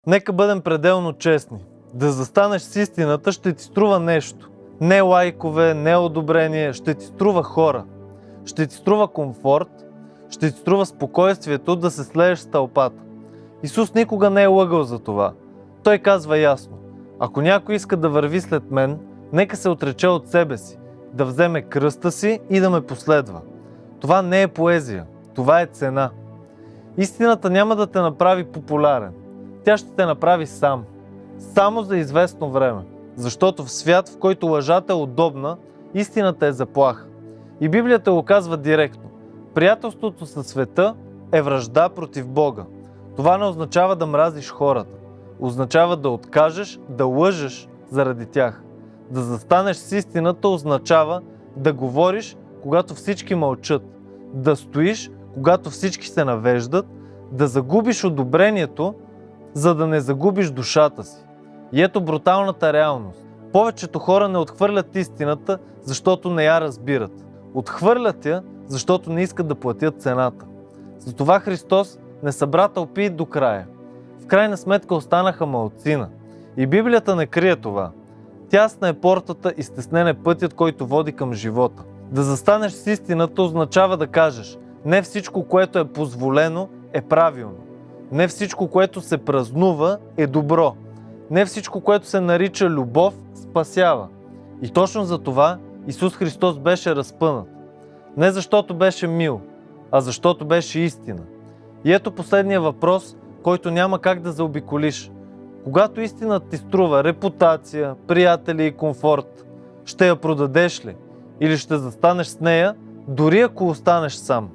Нека бъдем пределно честни. Да застанеш с истината ще ти струва нещо. Не лайкове, не одобрение, ще ти струва хора. Ще ти струва комфорт, ще ти струва спокойствието да се слееш с тълпата. Исус никога не е лъгал за това. Той казва ясно: ако някой иска да върви след мен, нека се отрече от себе си, да вземе кръста си и да ме последва. Това не е поезия, това е цена. Истината няма да те направи популярен. Тя ще те направи сам. Само за известно време. Защото в свят, в който лъжата е удобна, истината е заплаха. И Библията го казва директно. Приятелството със света е вражда против Бога. Това не означава да мразиш хората. Означава да откажеш, да лъжеш заради тях. Да застанеш с истината означава да говориш, когато всички мълчат. Да стоиш, когато всички се навеждат. Да загубиш одобрението, за да не загубиш душата си. И ето бруталната реалност. Повечето хора не отхвърлят истината, защото не я разбират. Отхвърлят я, защото не искат да платят цената. Затова Христос не събра тълпи до края. В крайна сметка останаха малцина. И Библията не крие това. Тясна е портата и стеснен е пътят, който води към живота. Да застанеш с истината означава да кажеш: не всичко, което е позволено, е правилно. Не всичко, което се празнува, е добро. Не всичко, което се нарича любов, спасява. И точно за това Исус Христос беше разпънат. Не защото беше мил, а защото беше истина. И ето последния въпрос, който няма как да заобиколиш. Когато истината ти струва репутация, приятели и комфорт, ще я продадеш ли? Или ще застанеш с нея, дори ако останеш сам?